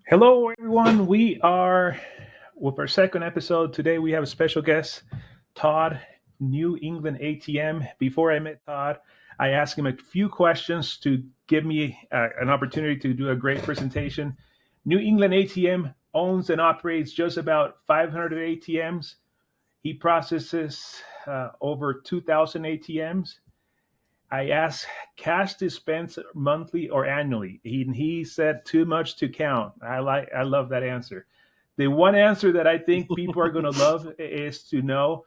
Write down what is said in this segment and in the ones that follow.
Hello, everyone. We are with our second episode. Today, we have a special guest, Todd, New England ATM. Before I met Todd, I asked him a few questions to give me an opportunity to do a great presentation. New England ATM owns and operates just about 500 ATMs. He processes over 2,000 ATMs. I asked cash dispense monthly or annually. He said too much to count. I love that answer. The one answer that I think people are going to love is to know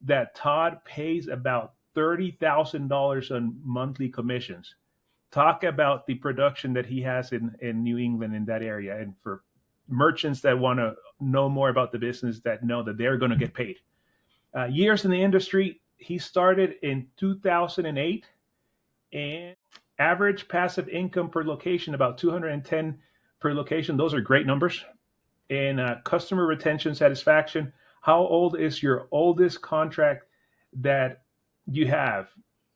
that Todd pays about $30,000 on monthly commissions. Talk about the production that he has in New England in that area, and for merchants that want to know more about the business, that know that they're going to get paid. Years in the industry, he started in 2008, and average passive income per location about 210 per location. Those are great numbers. And customer retention satisfaction. How old is your oldest contract that you have?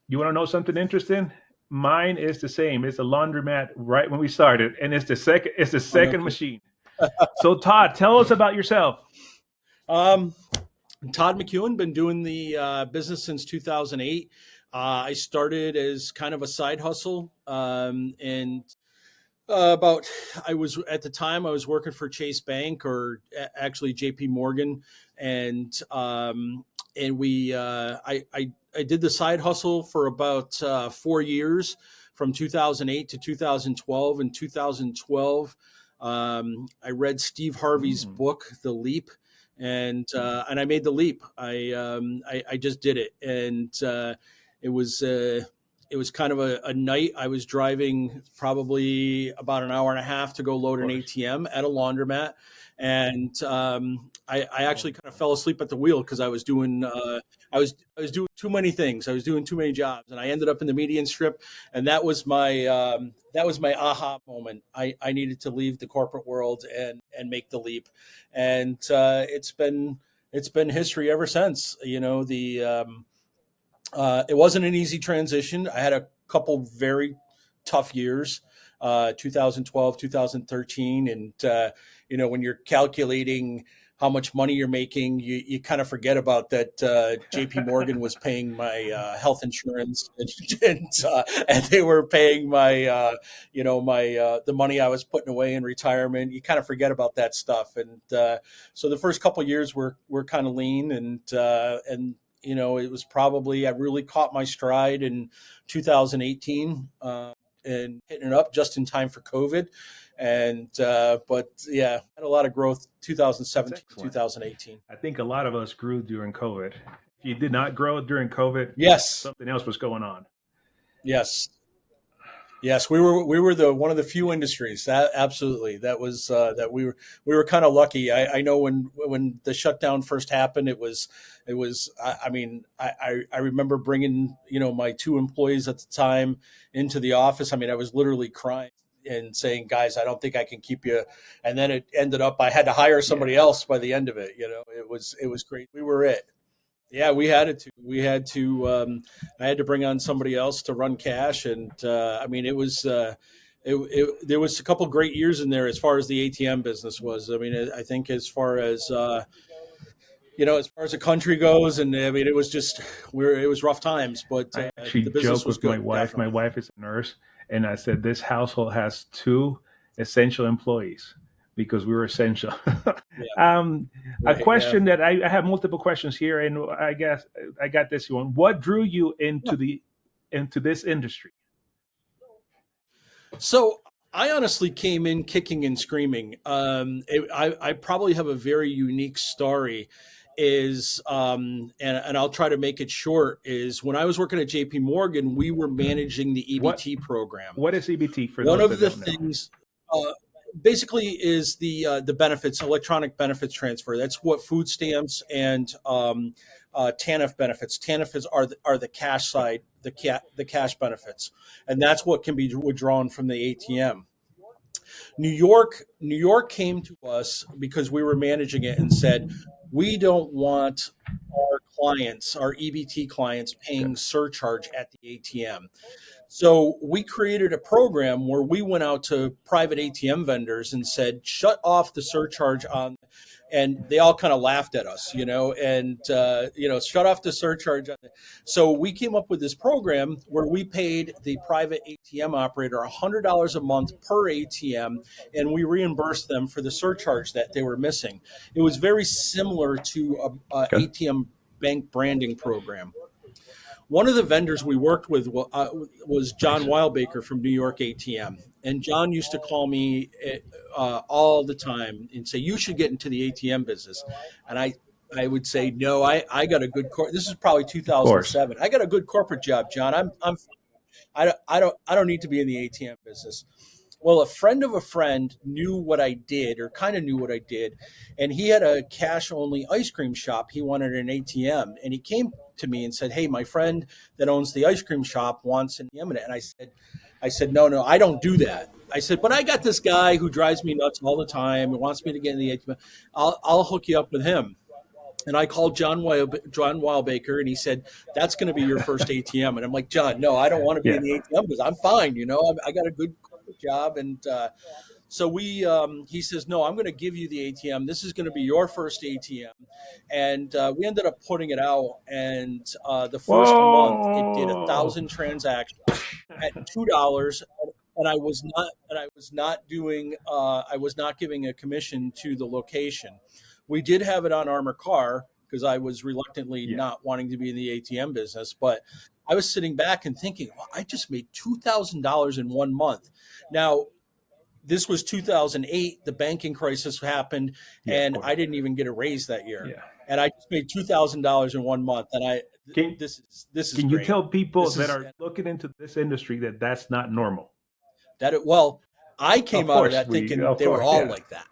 You want to know something interesting? Mine is the same. It's a laundromat right when we started, and it's the second. It's the Oh, no second kidding. machine. So, Todd, tell us about yourself. Um, Todd McEwan, been doing the business since 2008. I started as kind of a side hustle, and about I was at the time I was working for Chase Bank, or actually JP Morgan, and we I did the side hustle for about 4 years, from 2008 to 2012. In 2012, I read Steve Harvey's Mm. book, The Leap, and I made the leap. I just did it, and it was. It was kind of a night. I was driving probably about an hour and a half to go Of load an course. ATM at a laundromat, and I Oh, actually kind of fell asleep at the wheel because I was doing too many things. I was doing too many jobs, and I ended up in the median strip, and that was my aha moment. I needed to leave the corporate world and make the leap, and it's been history ever since. It wasn't an easy transition. I had a couple very tough years, 2012, 2013. And, when you're calculating how much money you're making, you kind of forget about that. JP Morgan was paying my health insurance, and they were paying the money I was putting away in retirement. You kind of forget about that stuff. And so the first couple of years were kind of lean, and it was probably, I really caught my stride in 2018, and hitting it up just in time for COVID. But yeah, had a lot of growth that's 2017, excellent. 2018. I think a lot of us grew during COVID. If you did not grow during COVID, Yes, something else was going on. yes. Yes, we were the one of the few industries that absolutely that we were kind of lucky. I know when the shutdown first happened, it was I mean I remember bringing my two employees at the time into the office. I mean, I was literally crying and saying, "Guys, I don't think I can keep you." And then it ended up I had to hire somebody Yeah. else by the end of it. It was great. We were it. Yeah, we had it to. We had to. I had to bring on somebody else to run cash, and I mean, it was. There was a couple great years in there as far as the ATM business was. I mean, I think as far as the country goes, and I mean, it was just it was rough times, but I actually the business joke was with my good, wife. My definitely. wife is a nurse, and I said this household has two essential employees because we were essential. Yeah, um, a right. Yeah. question that I have multiple questions here, and I guess I got this one. What drew you Yeah. into this industry? So I honestly came in kicking and screaming. I probably have a very unique story. And I'll try to make it short. Is when I was working at JP Morgan, we were managing the What EBT program. what is EBT for One those of that the don't know? things, uh, basically, is the benefits, electronic benefits transfer. That's what food stamps and TANF benefits. TANF are the cash side, the cash benefits, and that's what can be withdrawn from the ATM. New York came to us because we were managing it and said, we don't want our clients, our EBT clients, Good. paying surcharge at the ATM. So we created a program where we went out to private ATM vendors and said, shut off the surcharge on, and they all kind of laughed at us, shut off the surcharge. So we came up with this program where we paid the private ATM operator $100 a month per ATM, and we reimbursed them for the surcharge that they were missing. It was very similar to a Okay. ATM bank branding program. One of the vendors we worked with was John Nice. Wildbaker from New York ATM. And John used to call me all the time and say, you should get into the ATM business. And I would say, no, I got a good this is probably Of course. 2007. I got a good corporate job, John. I don't need to be in the ATM business. Well, a friend of a friend knew what I did, or kind of knew what I did, and he had a cash only ice cream shop. He wanted an ATM, and he came to me and said, "Hey, my friend that owns the ice cream shop wants an ATM." And I said, no, I don't do that. I said, but I got this guy who drives me nuts all the time and wants me to get in the ATM. I'll hook you up with him. And I called John Wildbaker, and he said, that's going to be your first ATM. And I'm like, John, no, I don't want to be Yeah. in the ATM because I'm fine. I got a good corporate job. And so he says, no, I'm going to give you the ATM. This is going to be your first ATM. And we ended up putting it out. And the first month it did Whoa. 1,000 transactions at $2. And I was not giving a commission to the location. We did have it on Armor Car because I was reluctantly not wanting to be in the ATM business, but I was sitting back and thinking, well, I just made $2,000 in 1 month. Now, this was 2008. The banking crisis happened, and I didn't even get a raise that year. Yeah. And I just made $2,000 in 1 month. And this is Can great. You tell people that are looking into this industry that that's not normal? I came out of that thinking they were all like that.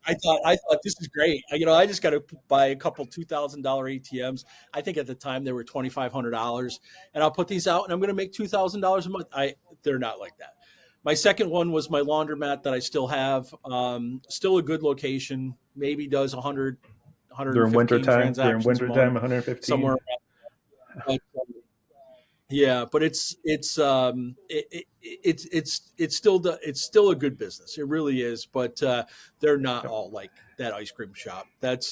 I thought this is great. I just got to buy a couple $2,000 ATMs. I think at the time they were $2,500, and I'll put these out, and I'm going to make $2,000 a month. They're not like that. My second one was my laundromat that I still have. Still a good location. Maybe does 100, 115 transactions. During winter time, 115 somewhere around. But it's still a good business. It really is. But they're not all like that ice cream shop. But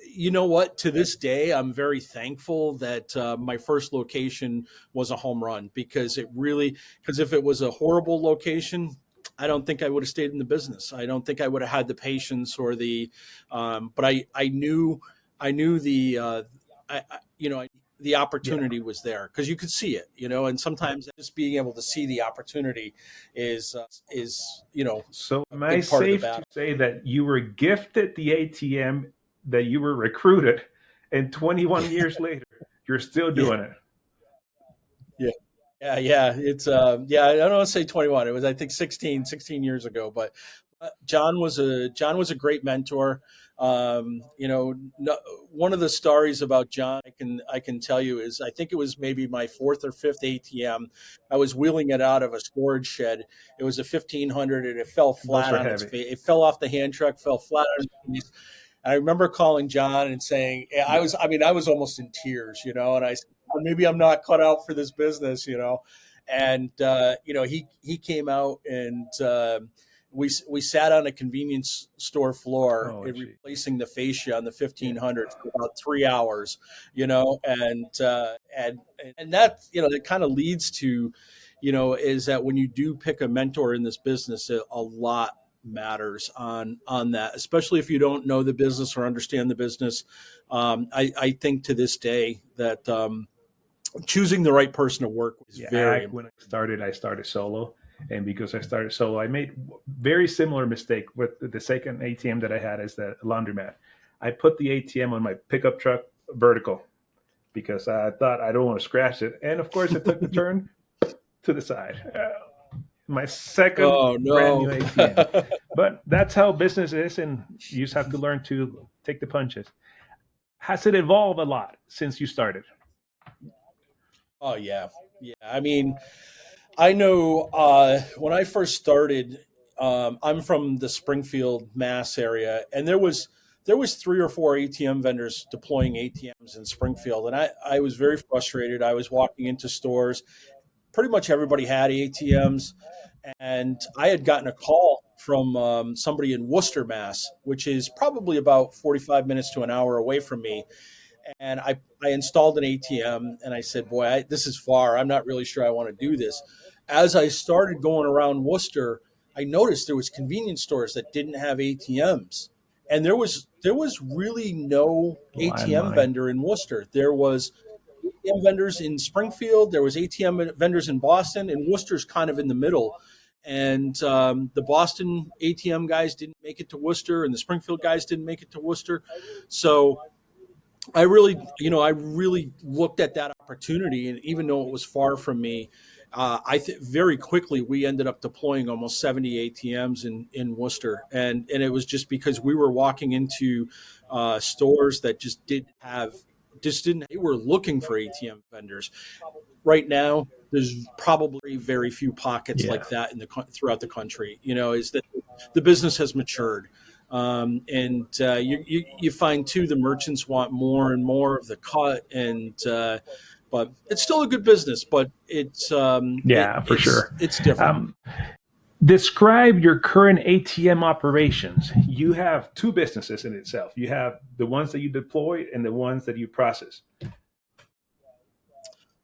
you know what? To this day, I'm very thankful that my first location was a home run because if it was a horrible location, I don't think I would have stayed in the business. I don't think I would have had the patience or but I knew the opportunity was there because you could see it, and sometimes just being able to see the opportunity is So am I safe to say that you were gifted the ATM, that you were recruited, and 21 years later, you're still doing it? Yeah. It's I don't want to say 21. It was, I think, 16 years ago, but John was a great mentor. One of the stories about John I can tell you is I think it was maybe my fourth or fifth ATM. I was wheeling it out of a storage shed. It was a 1500, and it fell flat on its face. It fell off the hand truck, fell flat on its face. And I remember calling John and saying, I was almost in tears, and I said, maybe I'm not cut out for this business, and he came out and we sat on a convenience store floor replacing the fascia on the 1500 for about 3 hours, and that that kind of leads to, is that when you do pick a mentor in this business, a lot matters on that, especially if you don't know the business or understand the business. I think to this day that choosing the right person to work with is very important. When I started solo. And because I started solo, I made very similar mistake with the second ATM that I had as the laundromat. I put the ATM on my pickup truck vertical because I thought I don't want to scratch it. And of course, it took the turn to the side. My second brand new ATM. But that's how business is, and you just have to learn to take the punches. Has it evolved a lot since you started? Oh, yeah. I mean, I know when I first started, I'm from the Springfield, Mass area, and there was there was 3 or 4 ATM vendors deploying ATMs in Springfield, and I was very frustrated. I was walking into stores, pretty much everybody had ATMs, and I had gotten a call from somebody in Worcester, Mass, which is probably about 45 minutes to an hour away from me. And I installed an ATM, and I said, boy, this is far. I'm not really sure I want to do this. As I started going around Worcester, I noticed there was convenience stores that didn't have ATMs. And there was really no ATM Landline. vendor in Worcester. There was ATM vendors in Springfield. There was ATM vendors in Boston, and Worcester's kind of in the middle. And the Boston ATM guys didn't make it to Worcester, and the Springfield guys didn't make it to Worcester. So I really looked at that opportunity, and even though it was far from me, very quickly we ended up deploying almost 70 ATMs in Worcester, and it was just because we were walking into stores that just didn't. They were looking for ATM vendors. Right now, there's probably very few pockets Yeah. like that throughout the country. Is that the business has matured, and you find too the merchants want more and more of the cut, and but it's still a good business, but Yeah, for sure. it's different. Um, Describe your current ATM operations. You have two businesses in itself. You have the ones that you deploy and the ones that you process.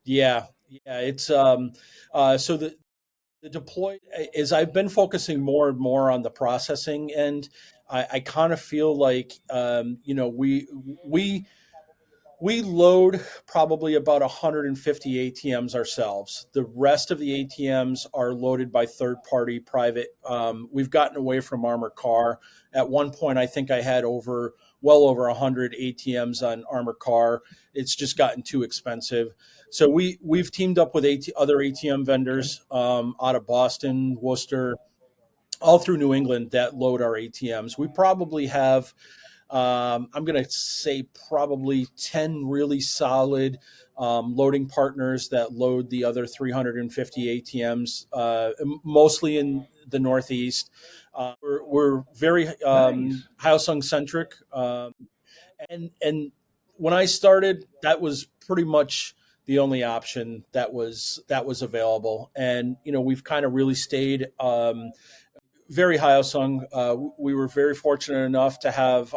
Yeah, yeah. It's so the deploy is I've been focusing more and more on the processing end. I kind of feel like we we load probably about 150 ATMs ourselves. The rest of the ATMs are loaded by third party private. We've gotten away from Armored Car. At one point, I think I had well over 100 ATMs on Armored Car. It's just gotten too expensive. So we've teamed up with other ATM Okay. vendors out of Boston, Worcester, all through New England that load our ATMs. We probably have I'm going to say probably 10 really solid loading partners that load the other 350 ATMs, mostly in the Northeast. We're very Nice. Hyosung centric. And when I started, that was pretty much the only option that was available. And, we've kind of really stayed very Hyosung. We were very fortunate enough to have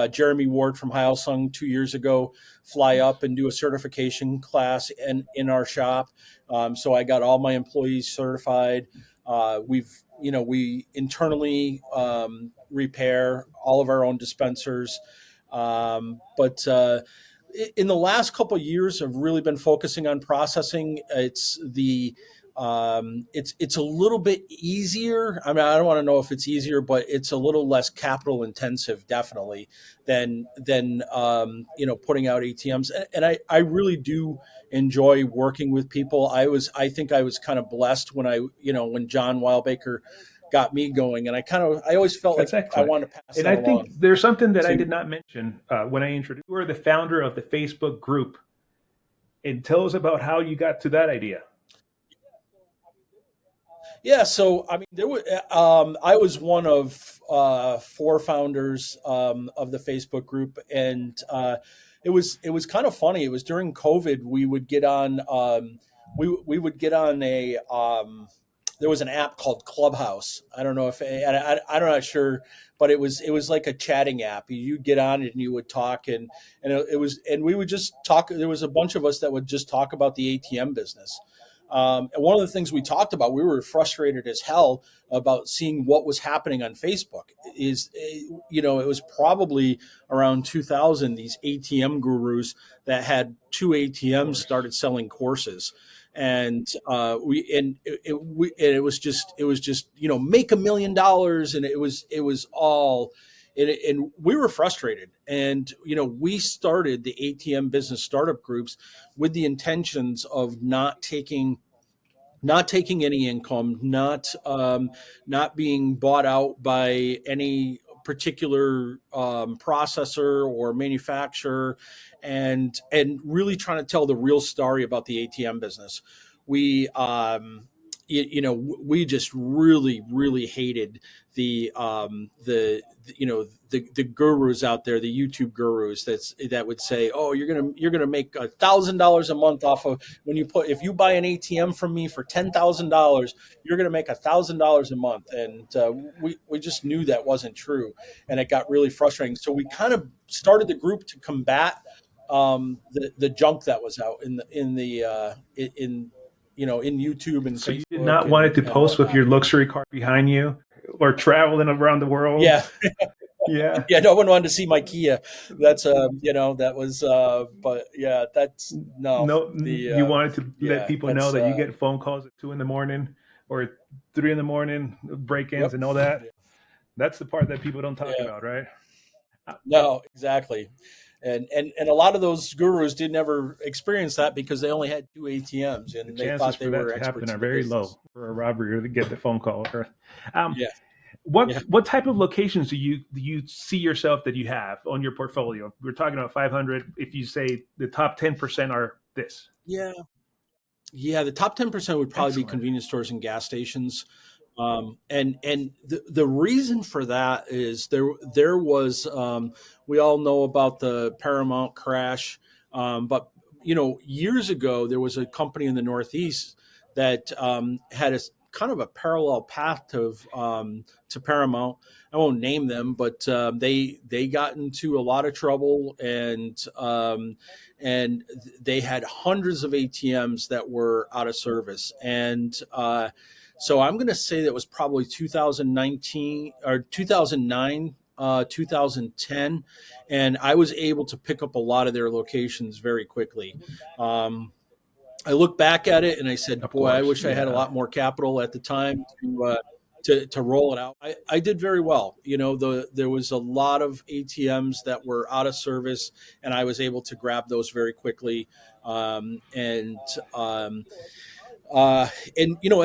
Jeremy Ward from Hyosung 2 years ago fly up and do a certification class in our shop. So I got all my employees certified. We internally repair all of our own dispensers. But in the last couple of years, I've really been focusing on processing. It's a little bit easier. I mean, I don't want to know if it's easier, but it's a little less capital intensive, definitely, than putting out ATMs. And I really do enjoy working with people. I think I was kind of blessed when John Wildbaker got me going, and I always felt like That's I excellent. wanted to pass And that I think along there's something that I to. did not mention when I introduced you. You were the founder of the Facebook group. And tell us about how you got to that idea. Yeah, so I mean, I was one of 4 founders of the Facebook group, and it was kind of funny. It was during COVID. We would get on a there was an app called Clubhouse. I don't know if I'm not sure, but it was like a chatting app. You'd get on it and you would talk, and we would just talk. There was a bunch of us that would just talk about the ATM business. And one of the things we talked about, we were frustrated as hell about seeing what was happening on Facebook. It was probably around 2000, these ATM gurus that had 2 ATMs Course. started selling courses. And it was just make $1 million, and it was all. And we were frustrated, and we started the ATM business startup groups with the intentions of not taking any income, not being bought out by any particular processor or manufacturer, and really trying to tell the real story about the ATM business. We we just really, really hated the gurus out there, the YouTube gurus that would say, oh, you're gonna make $1,000 a month off of if you buy an ATM from me for $10,000, you're gonna make $1,000 a month, and we just knew that wasn't true, and it got really frustrating. So we kind of started the group to combat the junk that was out in YouTube and So Facebook. you did not want it to post with your luxury car behind you or traveling around the world. Yeah. Yeah. Yeah. No one wanted to see my Kia. That's, that was, but yeah, that's No, you wanted to let people know that you get phone calls at 2 a.m. or 3 a.m, break-ins Yep. and all that. That's the part that people don't talk about, right? No, exactly. And a lot of those gurus didn't ever experience that because they only had 2 ATMs, and The they chances thought for they that were to experts happen are in the very business. low for a robbery or to get the phone call. Yeah. What type of locations do you see yourself that you have on your portfolio? We're talking about 500. If you say the top 10% are this. Yeah. Yeah. The top 10% would probably be Excellent. convenience stores and gas stations. And the reason for that is there was, we all know about the Paramount crash. But years ago, there was a company in the Northeast that had a kind of a parallel path to Paramount. I won't name them, but they got into a lot of trouble, and they had hundreds of ATMs that were out of service. And so I'm going to say that was probably 2019 or 2009, 2010. And I was able to pick up a lot of their locations very quickly. I look back at it and I said, Of boy, I course, wish I had a lot more capital at the time to roll it out. I did very well. There was a lot of ATMs that were out of service, and I was able to grab those very quickly. At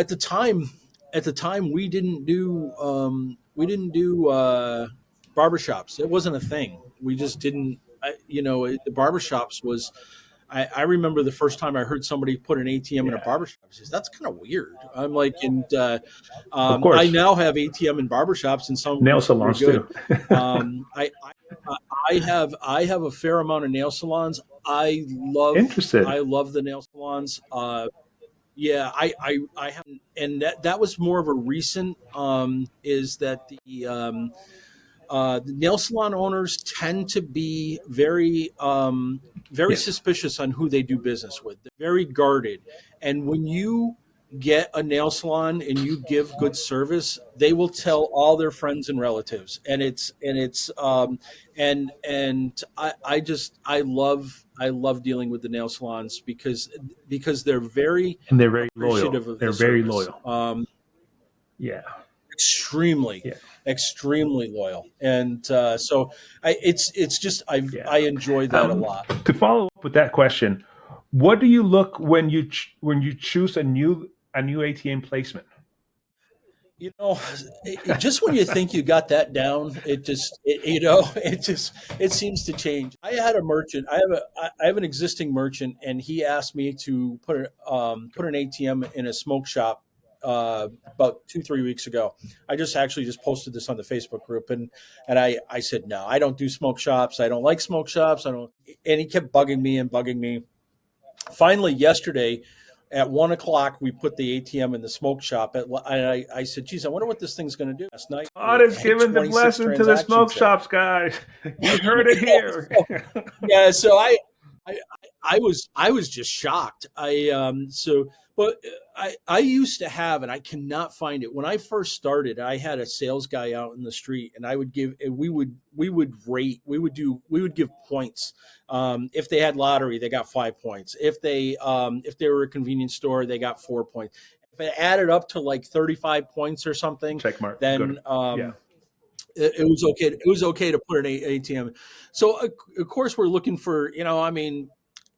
the time we didn't do barbershops. It wasn't a thing. We just didn't. The barbershops was. I remember the first time I heard somebody put an ATM in a barbershop. I says, that's kind of weird. I'm like, and of course. I now have ATM in barbershops, and some Nail salons good. too. I have a fair amount of nail salons. I love the nail salons. Yeah, I haven't, and that was more of a recent. Is that the nail salon owners tend to be very Yes. suspicious on who they do business with. They're very guarded, and when you get a nail salon and you give good service, they will tell all their friends and relatives, and I love dealing with the nail salons because they're very And they're very appreciative loyal. of They're the very service. loyal. Yeah. Extremely, Yeah. extremely loyal, and so I enjoy that a lot. To follow up with that question, what do you look when you choose a new ATM placement? Just when you think you got that down, it seems to change. I had a merchant. I have an existing merchant, and he asked me to put an ATM in a smoke shop about 2-3 weeks ago. I just posted this on the Facebook group, and I said, no, I don't do smoke shops. I don't like smoke shops. I don't. And he kept bugging me. Finally, yesterday at 1:00, we put the ATM in the smoke shop. I said, geez, I wonder what this thing's going to do. Last night, God is giving the blessing to the smoke shops, guys. You heard it here. Yeah, so I was just shocked. But I used to have, and I cannot find it. When I first started, I had a sales guy out in the street, and we would give points. If they had lottery, they got 5 points. If they were a convenience store, they got 4 points. If it added up to like 35 points or something, Check mark. then Yeah. it was okay. It was okay to put an ATM. So of course we're looking for,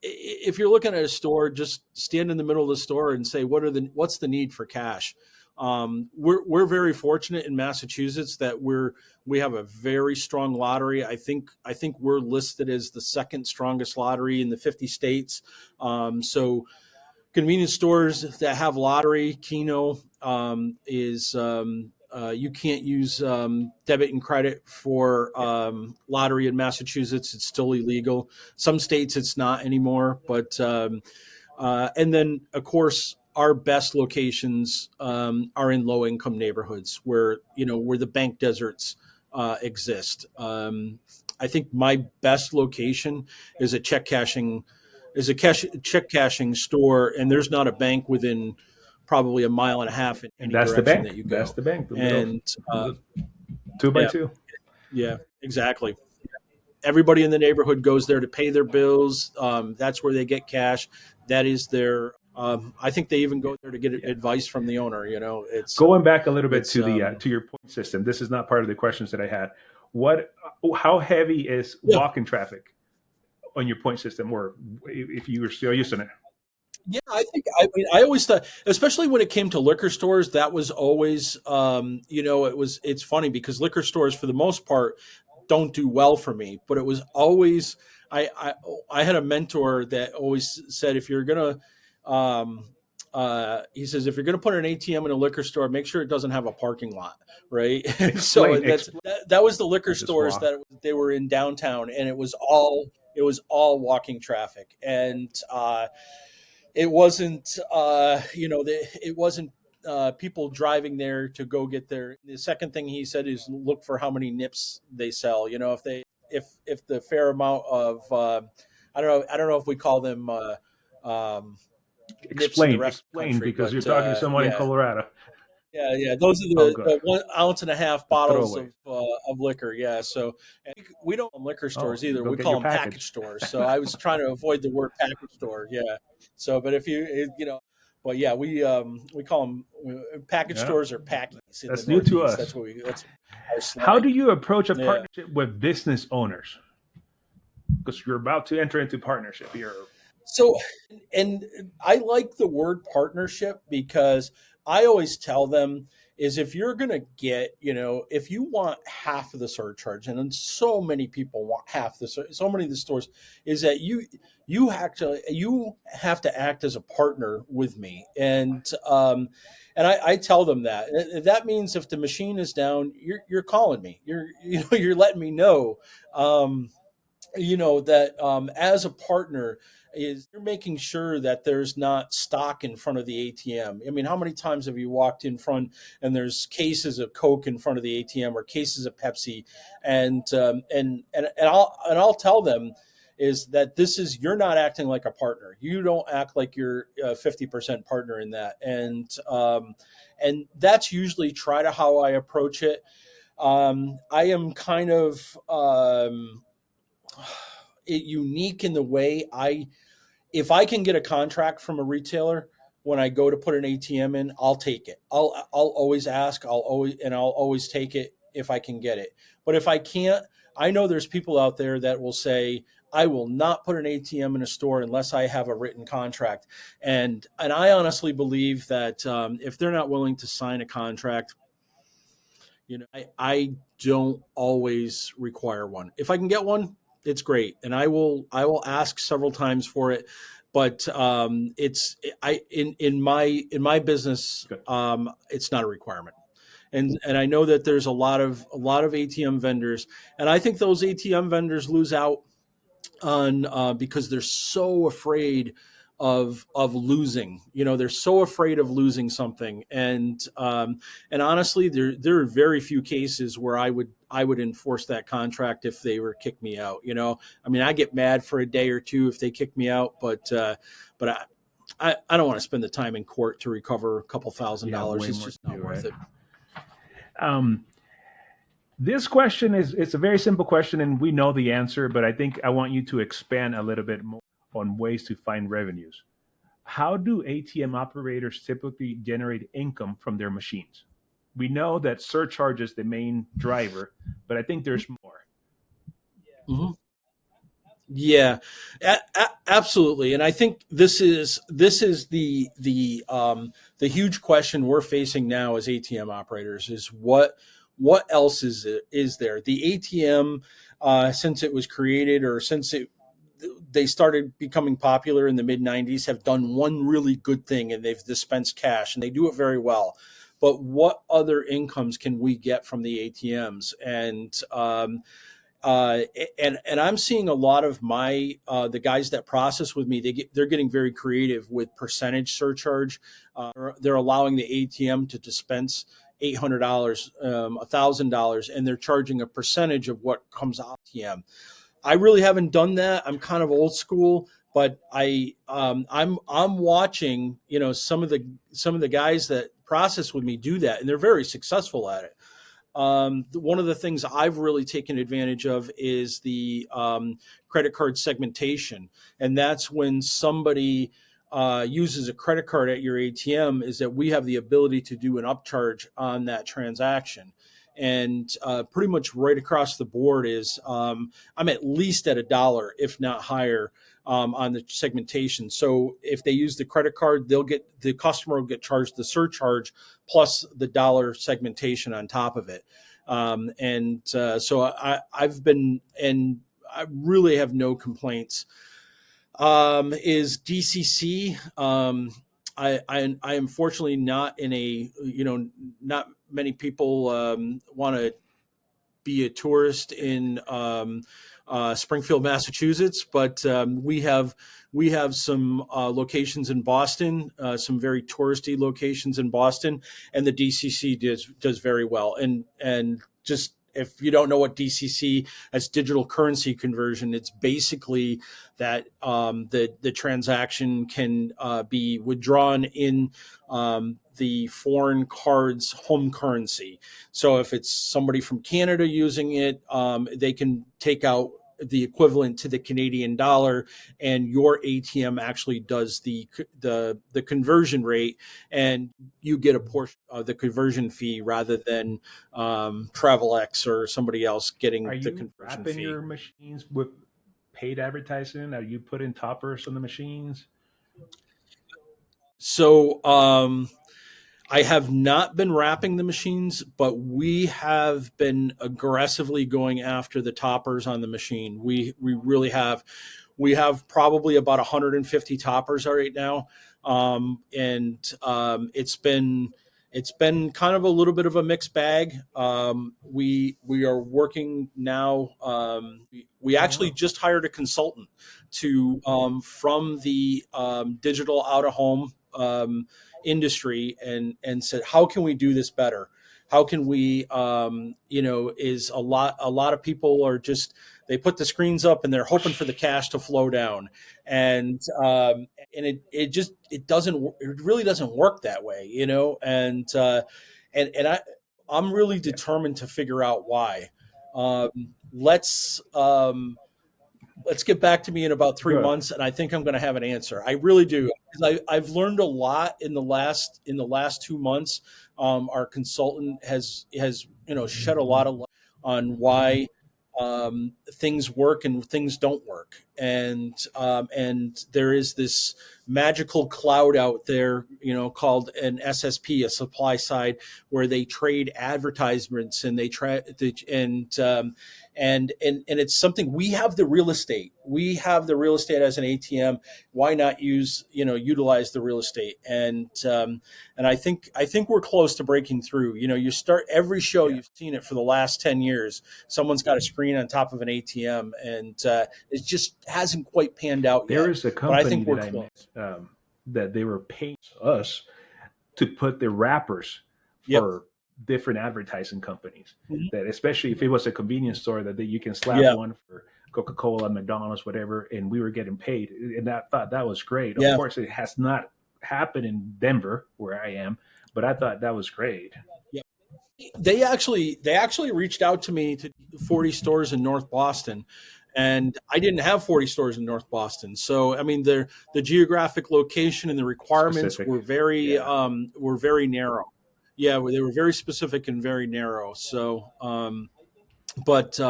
if you're looking at a store, just stand in the middle of the store and say, what's the need for cash? We're very fortunate in Massachusetts that we have a very strong lottery. I think we're listed as the second strongest lottery in the 50 states. So convenience stores that have lottery, Keno, is you can't use debit and credit for lottery in Massachusetts. It's still illegal. Some states it's not anymore. But and then of course our best locations are in low income neighborhoods where where the bank deserts exist. I think my best location is a check cashing store, and there's not a bank within probably a mile and a half in And any that's the direction bank. that you That's go. the bank. The little And two by yeah, two. yeah, exactly. Everybody in the neighborhood goes there to pay their bills. That's where they get cash. That is their. I think they even go there to get advice from the owner. Going back a little bit It's to the to your point system. This is not part of the questions that I had. How heavy is yeah. walk-in traffic on your point system, or if you were still using it? Yeah, I always thought, especially when it came to liquor stores, that was always, it's funny because liquor stores, for the most part, don't do well for me. But it was always, I had a mentor that always said, if you're gonna, he says, if you're gonna put an ATM in a liquor store, make sure it doesn't have a parking lot, right? So that was the liquor stores that they were in downtown, and it was all walking traffic, and it wasn't, it wasn't people driving there to go get their. The second thing he said is look for how many nips they sell. If the fair amount of, I don't know if we call them nips in the rest of the country, because but you're talking to someone in Colorado. Yeah. Those are the 1.5 ounce bottles of liquor. Yeah. So we don't call them liquor stores either. We call them package stores. So I was trying to avoid the word package store. Yeah. So, but if but yeah, we call them package stores or packies. That's new to us. That's what that's our slang. How do you approach a partnership with business owners? Because you're about to enter into partnership here. So, and I like the word partnership because I always tell them is if you're going to get, if you want half of the surcharge, and then so many people want half the, so many of the stores, is that you have to act as a partner with me. And I tell them that means if the machine is down, you're calling me, you're letting me know, that as a partner is you're making sure that there's not stock in front of the ATM. I mean, how many times have you walked in front and there's cases of Coke in front of the ATM or cases of Pepsi, and I'll tell them is that you're not acting like a partner. You don't act like you're a 50% partner in that, and that's usually how I approach it. I am kind of unique in the way if I can get a contract from a retailer when I go to put an ATM in, I'll take it. I'll always ask. I'll always take it if I can get it. But if I can't, I know there's people out there that will say, I will not put an ATM in a store unless I have a written contract. And I honestly believe that if they're not willing to sign a contract, I don't always require one. If I can get one, it's great, and I will ask several times for it. But in my business, it's not a requirement. And I know that there's a lot of ATM vendors, and I think those ATM vendors lose out on because they're so afraid of losing. They're so afraid of losing something, and honestly, there are very few cases where I would enforce that contract if they were kick me out. I mean, I get mad for a day or two if they kick me out, but I don't want to spend the time in court to recover a couple $1,000. It's just not worth it. This question it's a very simple question, and we know the answer, but I think I want you to expand a little bit more on ways to find revenues. How do ATM operators typically generate income from their machines? We know that surcharge is the main driver, but I think there's more. Mm-hmm. Yeah, absolutely. And I think this is the huge question we're facing now as ATM operators is what else is there? The ATM, since it was created or since they started becoming popular in the mid 90s, have done one really good thing, and they've dispensed cash, and they do it very well. But what other incomes can we get from the ATMs? Uh, and I'm seeing a lot of my the guys that process with me. They're getting very creative with percentage surcharge. They're allowing the ATM to dispense $800, $1,000, and they're charging a percentage of what comes out of the ATM. I really haven't done that. I'm kind of old school, but I'm watching, some of the guys that process with me do that, and they're very successful at it. One of the things I've really taken advantage of is the credit card segmentation, and that's when somebody uses a credit card at your ATM, is that we have the ability to do an upcharge on that transaction. And pretty much right across the board is I'm at least at $1, if not higher, on the segmentation. So if they use the credit card, the customer will get charged the surcharge plus the dollar segmentation on top of it. So I've been, and I really have no complaints. Is DCC? I am fortunately not in a, not many people want to be a tourist in Springfield, Massachusetts, but we have some locations in Boston, some very touristy locations in Boston, and the DCC does very well. And just, if you don't know what DCC, as digital currency conversion, it's basically that the transaction can be withdrawn in the foreign card's home currency. So if it's somebody from Canada using it, they can take out the equivalent to the Canadian dollar, and your ATM actually does the conversion rate, and you get a portion of the conversion fee rather than TravelX or somebody else getting Are the you conversion wrapping fee. your machines with paid advertising? Are you putting toppers on the machines? So I have not been wrapping the machines, but we have been aggressively going after the toppers on the machine. We really have. We have probably about 150 toppers right now, it's been kind of a little bit of a mixed bag. We are working now. We actually just hired a consultant to from the digital out of home industry, and said, how can we do this better? How can we, is a lot of people are just, they put the screens up and they're hoping for the cash to flow down, and it really doesn't work that way, I'm really determined to figure out why. Let's get back to me in about 3 Good. months, and I think I'm going to have an answer. I really do. 'Cause I've learned a lot in the last 2 months. Our consultant has shed a lot of light on why things work and things don't work, and there is this magical cloud out there, called an SSP, a supply side, where they trade advertisements, and they try and it's something. We have the real estate. We have the real estate as an ATM. Why not utilize the real estate? And I think we're close to breaking through. You start every show. Yeah. You've seen it for the last 10 years. Someone's got a screen on top of an ATM, and it just hasn't quite panned out yet. There is a But I company think we're that I close. met that they were paying us to put their wrappers Yep. for different advertising companies. Mhm. That, especially if it was a convenience store, that you can slap Yeah. one for Coca-Cola, McDonald's, whatever, and we were getting paid. And I thought that was great. Of Yeah. course, it has not happened in Denver where I am, but I thought that was great. They actually reached out to me to 40 stores in North Boston, and I didn't have 40 stores in North Boston. So I mean, the geographic location and the requirements Specific. were very Yeah. narrow. Yeah, they were very specific and very narrow. So but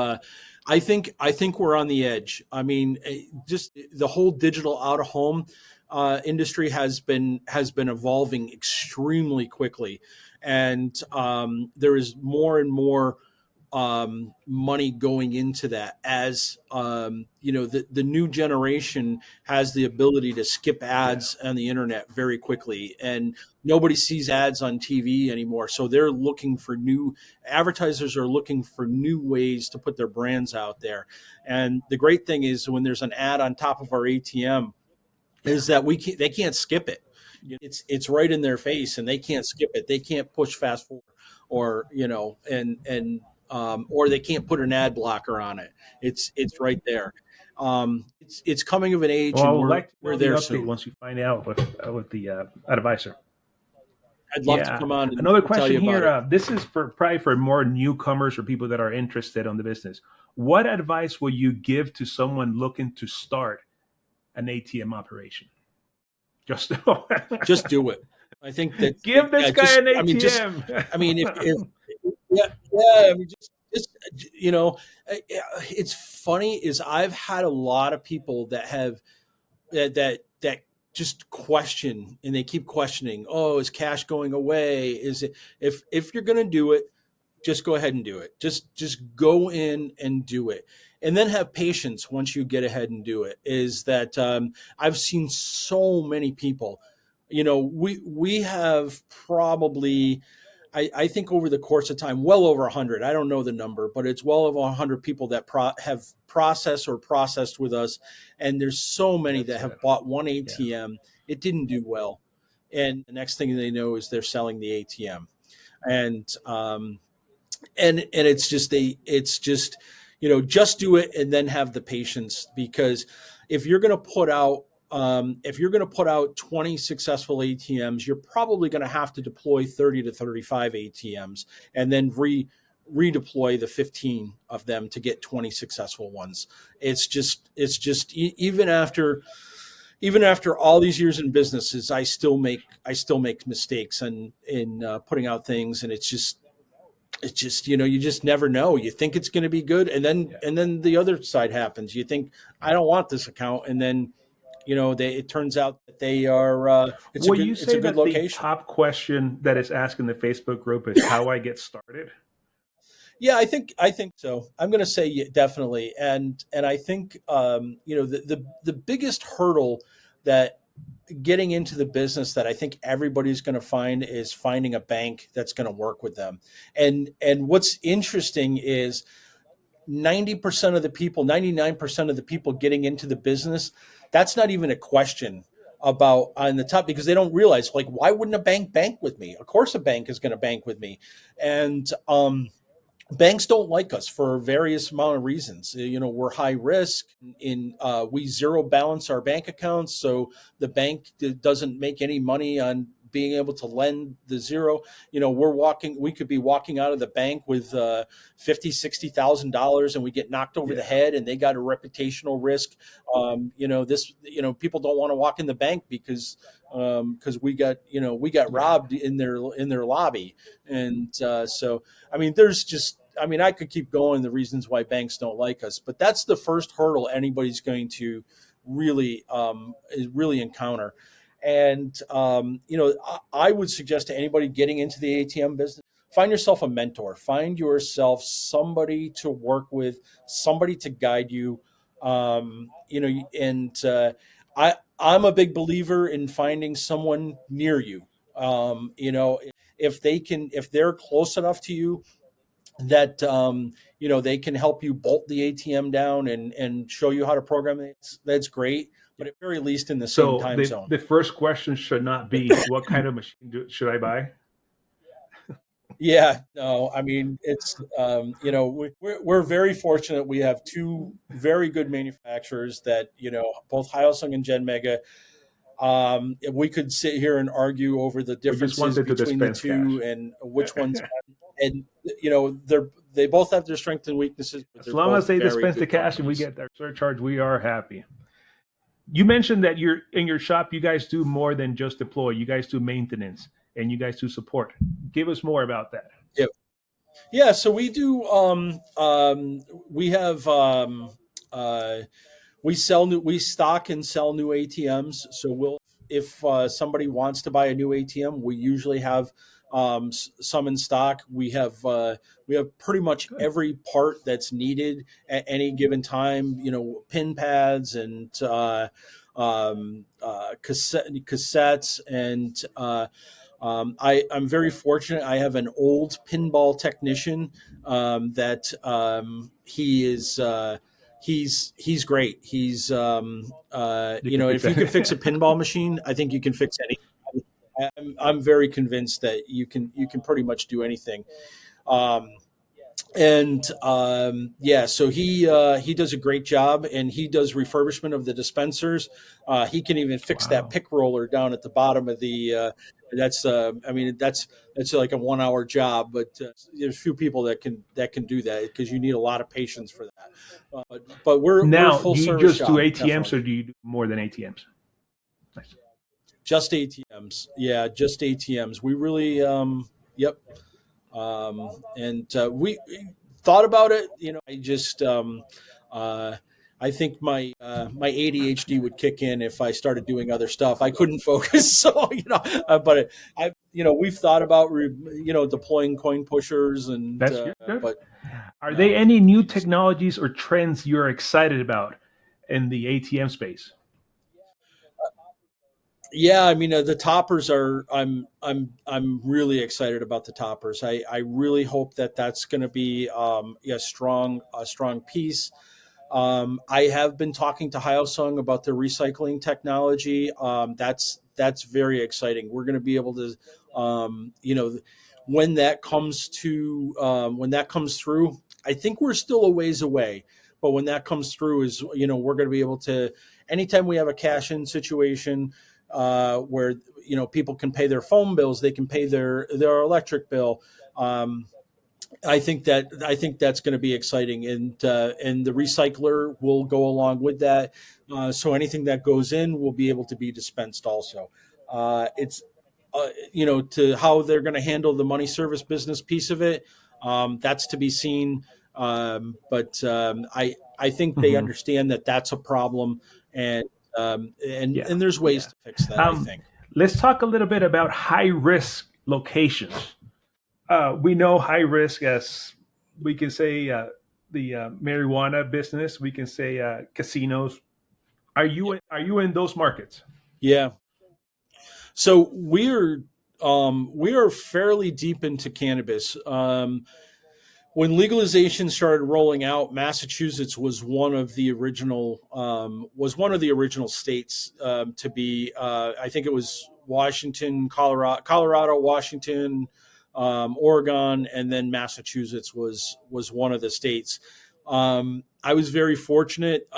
I think we're on the edge. I mean, just the whole digital out of home industry has been evolving extremely quickly, and there is more and more money going into that as the new generation has the ability to skip Yeah. ads on the internet very quickly, and nobody sees ads on TV anymore, so they're looking for new advertisers are looking for new ways to put their brands out there. And the great thing is when there's an ad on top of our ATM Yeah. is that they can't skip it. It's right in their face, and they can't skip it. They can't push fast forward, or or they can't put an ad blocker on it. It's right there. It's coming of an age, Well, I and would like to we're know the there update soon. once you find out with the advisor. I'd love to Yeah. come on Another and tell question you about here. it. This is for probably for more newcomers or people that are interested on the business. What advice will you give to someone looking to start an ATM operation? Just Just do it. I think that, give this yeah, guy just an I mean, just ATM. I mean, if yeah, yeah, I mean, just it's funny is I've had a lot of people that have that just question, and they keep questioning. Oh, is cash going away? Is it if you're going to do it, just go ahead and do it. Just go in and do it, and then have patience once you get ahead and do it. Is that I've seen so many people. We have probably I think over the course of time, well over 100. I don't know the number, but it's well over 100 people that have processed or processed with us. And there's so many That's that it. have bought one Yeah. ATM. It didn't do well. And the next thing they know is they're selling the ATM. And it's just just do it, and then have the patience, because if you're going to put out if you're going to put out 20 successful ATMs, you're probably going to have to deploy 30 to 35 ATMs, and then redeploy the 15 of them to get 20 successful ones. Even after all these years in businesses, I still make mistakes and in putting out things, and it's just you just never know. You think it's going to be good, and then Yeah. the other side happens. You think, I don't want this account, and then it turns out that they are Will you it's a say good that the location. top question that is asked in the Facebook group is how I get started? Yeah, I think so. I'm going to say definitely, and I think the biggest hurdle that getting into the business that I think everybody's going to find is finding a bank that's going to work with them. And what's interesting is 90% of the people, 99% of the people getting into the business, that's not even a question about on the top, because they don't realize, like, why wouldn't a bank with me? Of course a bank is going to bank with me. And banks don't like us for various amount of reasons. We're high risk. We zero balance our bank accounts, so the bank doesn't make any money on being able to lend the zero. We could be walking out of the bank with 50, $60,000, and we get knocked over the Yeah. head, and they got a reputational risk. People don't want to walk in the bank because we got Yeah. robbed in their lobby. And so I mean, there's just, I mean, I could keep going the reasons why banks don't like us, but that's the first hurdle anybody's going to really encounter. And I would suggest to anybody getting into the ATM business, find yourself a mentor, find yourself somebody to work with, somebody to guide you. And I'm a big believer in finding someone near you. If they're close enough to you that they can help you bolt the ATM down and show you how to program it, that's great. But at very least in the same So time the zone. the first question should not be what kind of machine should I buy? Yeah, no, I mean, it's we're very fortunate. We have two very good manufacturers that both Hyosung and Gen Mega. We could sit here and argue over the We just differences wanted to between the dispense two cash. and which ones. And they both have their strengths and weaknesses, but As they're long as both they very dispense the good cash and we companies. get our surcharge, we are happy. You mentioned that you're in your shop. You guys do more than just deploy. You guys do maintenance and you guys do support. Give us more about that. Yeah, yeah. So we do. We have. We stock and sell new ATMs. So if somebody wants to buy a new ATM, we usually have some in stock. We have pretty much Good. every part that's needed at any given time. Pin pads and cassettes and I'm very fortunate. I have an old pinball technician that he is. He's great. You can fix If you can fix a that. pinball machine, I think you can fix anything. I'm very convinced that you can pretty much do anything. Um, so he does a great job, and he does refurbishment of the dispensers. He can even fix that Wow. pick roller down at the bottom of the. That's I mean that's like a 1 hour job, but there's few people that can do that because you need a lot of patience for that. But we're a Now, full do you service just do shop, ATMs definitely. or do you do more than ATMs? Nice. Just ATMs, yeah, just ATMs. We really, yep. And we thought about it. I just, uh, I think my ADHD would kick in if I started doing other stuff. I couldn't focus, so but we've thought about deploying coin pushers, and That's good. but Are yeah, there any new geez. technologies or trends you're excited about in the ATM space? Yeah, I mean the toppers are. I'm really excited about the toppers. I really hope that that's going to be a strong piece. I have been talking to Hyosung about their recycling technology. That's very exciting. We're going to be able to, when that comes through. I think we're still a ways away, but when that comes through, is we're going to be able to. Anytime we have a cash in situation where people can pay their phone bills, they can pay their electric bill. Um, I think that's going to be exciting, and the recycler will go along with that. So anything that goes in will be able to be dispensed also. It's to how they're going to handle the money service business piece of it. That's to be seen. I think they Hmm. understand that that's a problem, and Yeah, and there's ways yeah. to fix that. I Um, think. let's talk a little bit about high risk locations. We know high risk as we can say the marijuana business. We can say casinos. Are you in those markets? Yeah. So we are fairly deep into cannabis. When legalization started rolling out, Massachusetts was one of the original states to be. I think it was Washington, Colorado, Washington, Oregon, and then Massachusetts was one of the states. I was very fortunate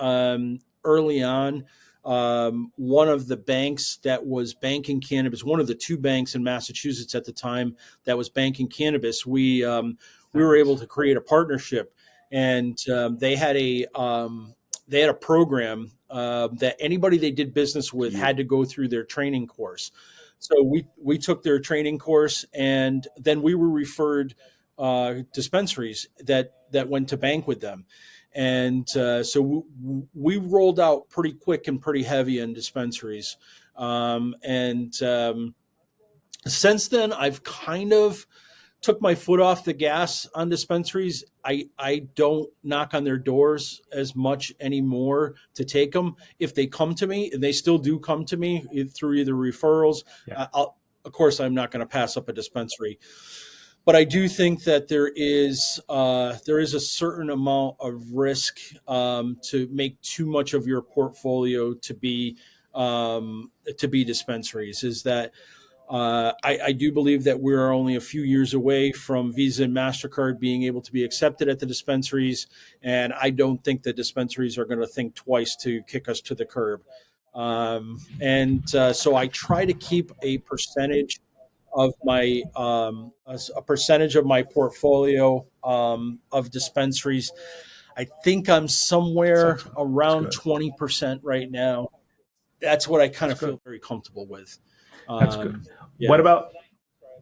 early on. One of the banks that was banking cannabis, one of the two banks in Massachusetts at the time that was banking cannabis, we were able Nice. to create a partnership, and they had a program that anybody they did business with Cute. had to go through their training course. So we took their training course, and then we were referred dispensaries that went to bank with them, and we rolled out pretty quick and pretty heavy in dispensaries, and since then I've kind of took my foot off the gas on dispensaries. I don't knock on their doors as much anymore to take them. If they come to me, and they still do come to me through either referrals, Yeah. of course, I'm not going to pass up a dispensary. But I do think that there is a certain amount of risk to make too much of your portfolio to be dispensaries. Is that I do believe that we are only a few years away from Visa and MasterCard being able to be accepted at the dispensaries. And I don't think the dispensaries are going to think twice to kick us to the curb. So I try to keep a percentage of my portfolio of dispensaries. I think I'm somewhere That's around good. 20% right now. That's what I kind That's of good. feel very comfortable with. That's good. What Yeah. about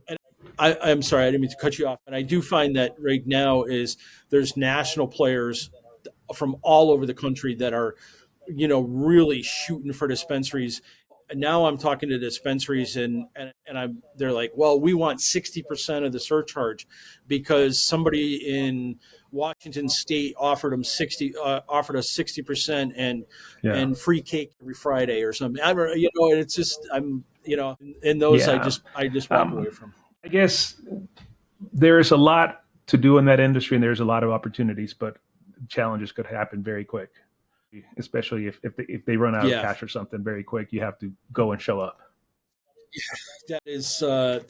And I'm sorry, I didn't mean to cut you off. And I do find that right now is there's national players from all over the country that are, really shooting for dispensaries. now I'm talking to dispensaries and they're like, well, we want 60% of the surcharge because somebody in Washington State offered us 60% Yeah. and free cake every Friday or something. I don't, and it's just in those Yeah. I just walk away Um, from. I guess there's a lot to do in that industry, and there's a lot of opportunities, but challenges could happen very quick, especially if they run out of Yeah, cash or something very quick. You have to go and show up. that is a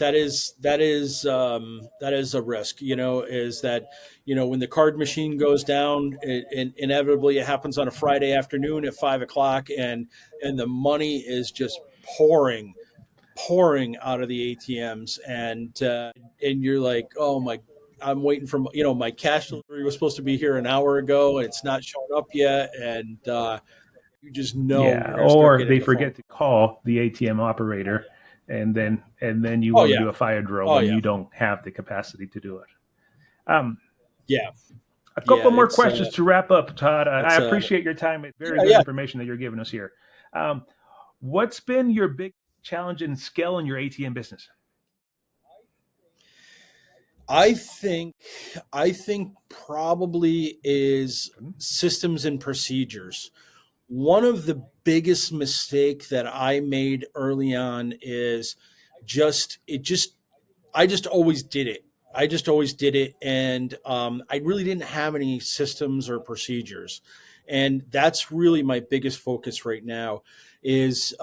risk. Is that when the card machine goes down, inevitably it happens on a Friday afternoon at 5 o'clock, and the money is just pouring out of the ATMs, and you're like, oh my. I'm waiting for my cash delivery was supposed to be here an hour ago, and it's not showing up yet, and you just know Yeah, you're going to start or getting they the phone. forget to call the ATM operator, and then you Oh want to yeah, do a fire drill oh when yeah, you don't have the capacity to do it. Um, yeah, a yeah. couple more questions to wrap up, Todd. I It's appreciate your time. It's very yeah, good yeah. information that you're giving us here. Um, what's been your big challenge and skill in your ATM business? I think I think probably is systems and procedures. One of the biggest mistake that I made early on is just it just I just always did it. I just always did it, and I really didn't have any systems or procedures, and that's really my biggest focus right now. Is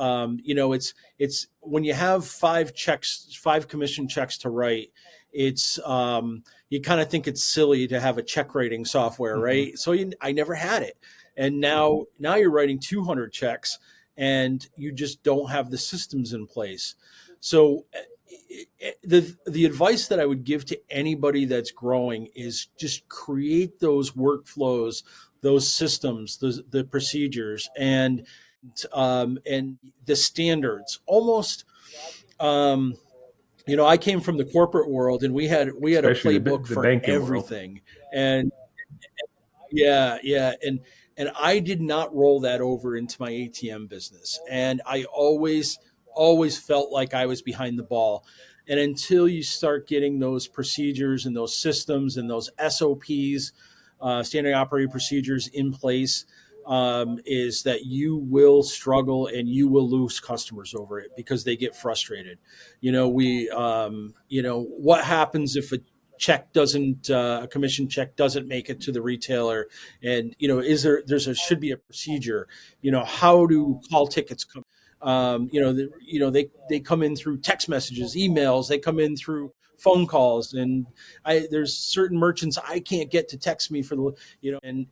it's when you have five commission checks to write, it's you kind of think it's silly to have a check writing software, Mm-hmm. right? So I never had it, and now you're writing 200 checks, and you just don't have the systems in place. So the advice that I would give to anybody that's growing is just create those workflows, those systems, the procedures, and the standards. Almost, um, I came from the corporate world, and we had a Especially playbook the for banking world. everything, and yeah, yeah, and I did not roll that over into my ATM business, and I always felt like I was behind the ball. And until you start getting those procedures and those systems and those SOPs, standard operating procedures in place, is that you will struggle and you will lose customers over it because they get frustrated. What happens if a commission check doesn't make it to the retailer, and should be a procedure. How do call tickets come? They come in through text messages, emails. They come in through phone calls, and there's certain merchants I can't get to text me for the and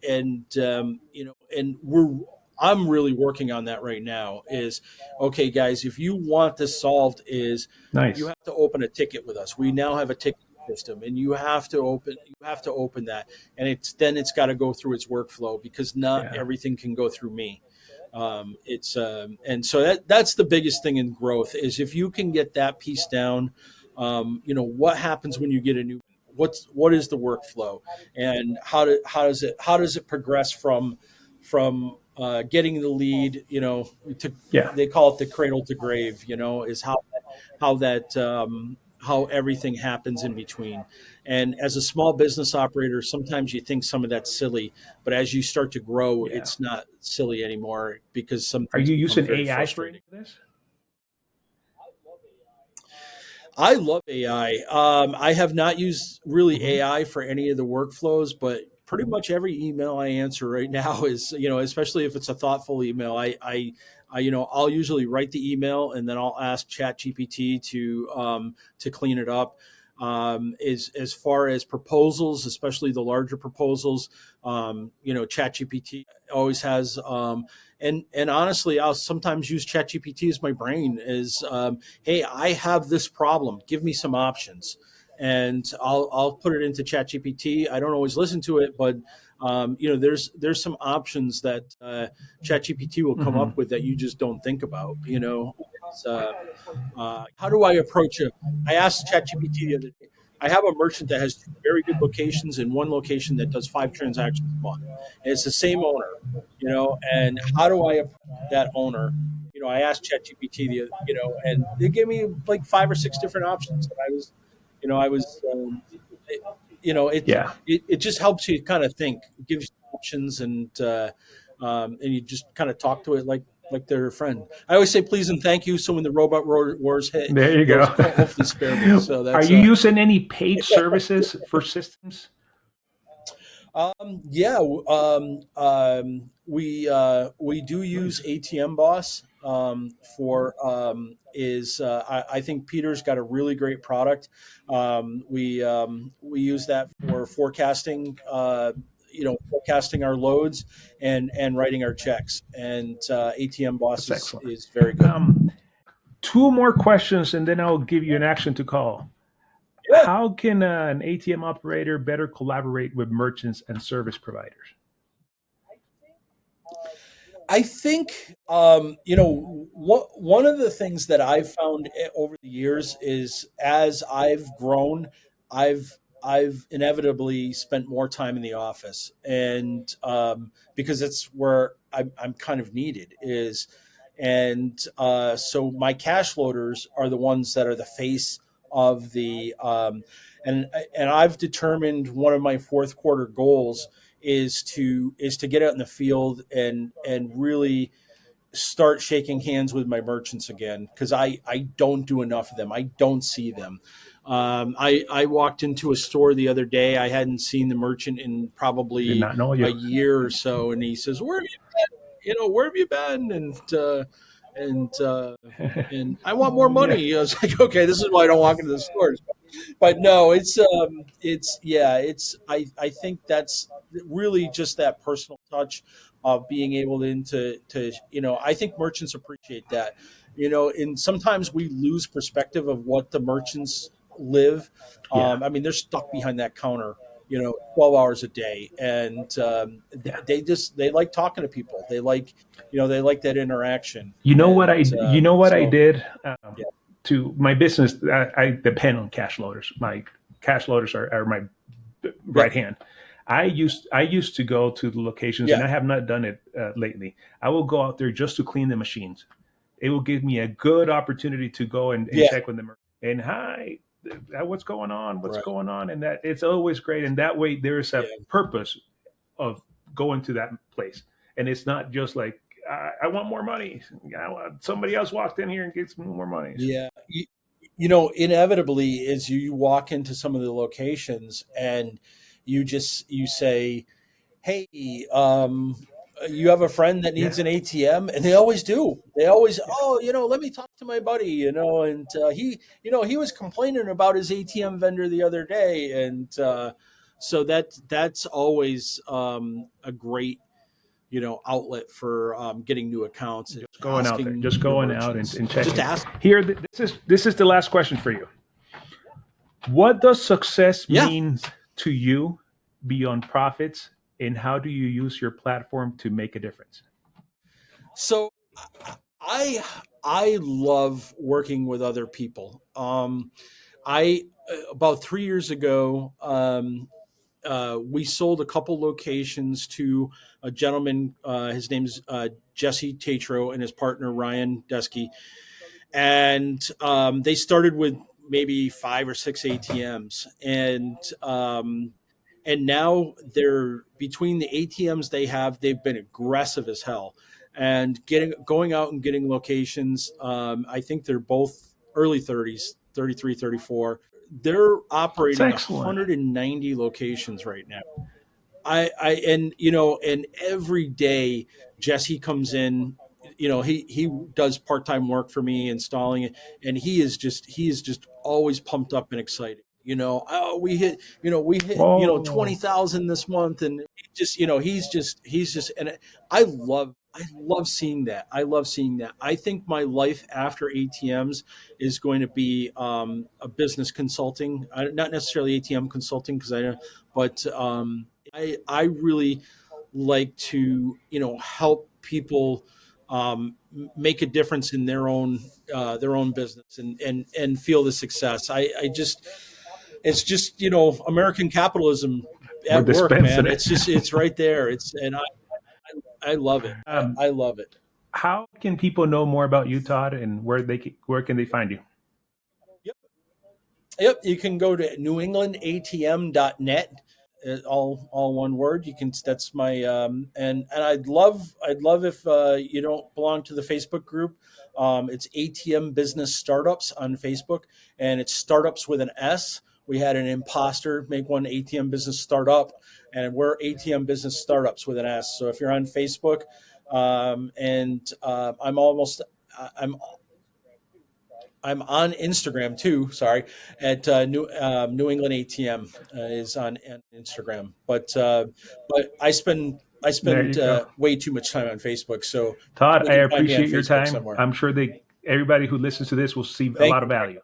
I'm really working on that right now. Is okay, guys. If you want this solved, is you Nice. have to open a ticket with us. We now have a ticket system, and you have to open that, and it's got to go through its workflow because not Yeah. everything can go through me. It's And so that's the biggest thing in growth is if you can get that piece down. What happens when you get a new what is the workflow, and how does it progress from getting the lead, to Yeah. they call it the cradle to grave, is how everything happens in between. And as a small business operator, sometimes you think some of that's silly, but as you start to grow, Yeah. it's not silly anymore because some Are things you become using very AI for any frustrating. of this? I love AI. I have not used really Mm-hmm. AI for any of the workflows, but pretty much every email I answer right now is, especially if it's a thoughtful email, I'll usually write the email and then I'll ask ChatGPT to clean it up. As far as proposals, especially the larger proposals, ChatGPT always has. And honestly, I'll sometimes use ChatGPT as my brain. Hey, I have this problem. Give me some options, and I'll put it into ChatGPT. I don't always listen to it, but there's some options that ChatGPT will come Mm-hmm. up with that you just don't think about. It's, how do I approach it? I asked ChatGPT the other day. I have a merchant that has two very good locations and one location that does 5 transactions a month, and it's the same owner. And how do I approach that owner? I asked ChatGPT, and they gave me like 5 or 6 different options, and it, Yeah. it just helps you kind of think, it gives you options, and you just kind of talk to it like they're a friend. I always say please and thank you, so when the robot wars hit, There you they'll go. hopefully spare me. So Are that's you using any paid services for systems? Yeah, we do use Nice. ATM Boss for is I think Peter's got a really great product. We use that for forecasting. Forecasting our loads and writing our checks. And ATM Boss That's excellent. is very good. Um, Two more questions, and then I'll give you an action to call. Yeah. How can an ATM operator better collaborate with merchants and service providers? I think one of the things that I've found over the years is as I've grown, I've I've inevitably spent more time in the office, and because it's where I'm kind of needed is, and so my cash loaders are the ones that are the face of the and and I've determined one of my fourth quarter goals is to get out in the field and really start shaking hands with my merchants again, because I don't do enough of them. I don't see them. I walked into a store the other day. I hadn't seen the merchant in Did probably not know a you. year or so, and he says, "Where have you been? Where have you been?" And and I want more Yeah. money. I was like, okay, this is why I don't walk into the stores. But no, I think that's really just that personal touch of being able to I think merchants appreciate that. And sometimes we lose perspective of what the merchants live. Yeah. I mean, they're stuck behind that counter, 12 hours a day, and Yeah. they like talking to people. They like that interaction, You know what I so did yeah, to my business. I depend on cash loaders. My cash loaders are my yeah, right hand. I used to go to the locations, and yeah, I have not done it lately. I will go out there just to clean the machines. It will give me a good opportunity to go and yeah, check with them. And hi, what's going on? What's right, going on? And that it's always great. And that way, there's a yeah, purpose of going to that place, and it's not just like I want more money. Somebody else walked in here and gets more money. yeah. Inevitably, as you walk into some of the locations and you say, "Hey, you have a friend that Yeah, needs an ATM," and they always do. They always, "Oh, let me talk to my buddy," and he was complaining about his ATM vendor the other day, and so that's always a great outlet for getting new accounts and just going out there, asking just your going out merchants. and Just checking. ask. Here, this is the last question for you. What does success Yeah. mean to you beyond profits, and how do you use your platform to make a difference? So I I love working with other people. I About 3 years ago, we sold a couple locations to a gentleman. His name's Jesse Tatro and his partner Ryan Desky, and they started with maybe 5 or 6 ATMs, and now they're between the ATMs they have. They've been aggressive as hell, and going out and getting locations. I think they're both early 30s, 33, 34. They're It's operating excellent. 190 locations right now. And every day Jesse comes in. He does part time work for me installing it, and he is just always pumped up and excited. Oh, we hit Whoa. 20,000 this month, and he's just, and I love seeing that. I love seeing that. I think my life after ATMs is going to be a business consulting, not necessarily ATM consulting, because I know, but I really like to help people make a difference in their own business and feel the success. I just It's just American capitalism We're at work, dispensing man. it. It's right there. I love it. um, I love it. How can people know more about you, Todd, and where can they find you? Yep. Yep. You can go to newenglandatm.net. All one word. You can. That's my and I'd love if you don't belong to the Facebook group. It's ATM Business Startups on Facebook, and it's startups with an S. We had an imposter make one ATM Business Startup, and we're ATM Business Startups with an S. So if you're on Facebook, and I'm I'm on Instagram too. Sorry, at New England ATM is on Instagram. But I There spend you go. way too much time on Facebook, so Todd, they I can find me on appreciate your Facebook time. somewhere. I'm sure everybody who listens to this will see a Thank lot of you. value.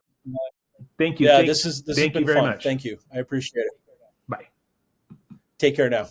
Thank you. Yeah, this has Thank you been very fun. much. Thank you. I appreciate it. Bye. Take care now.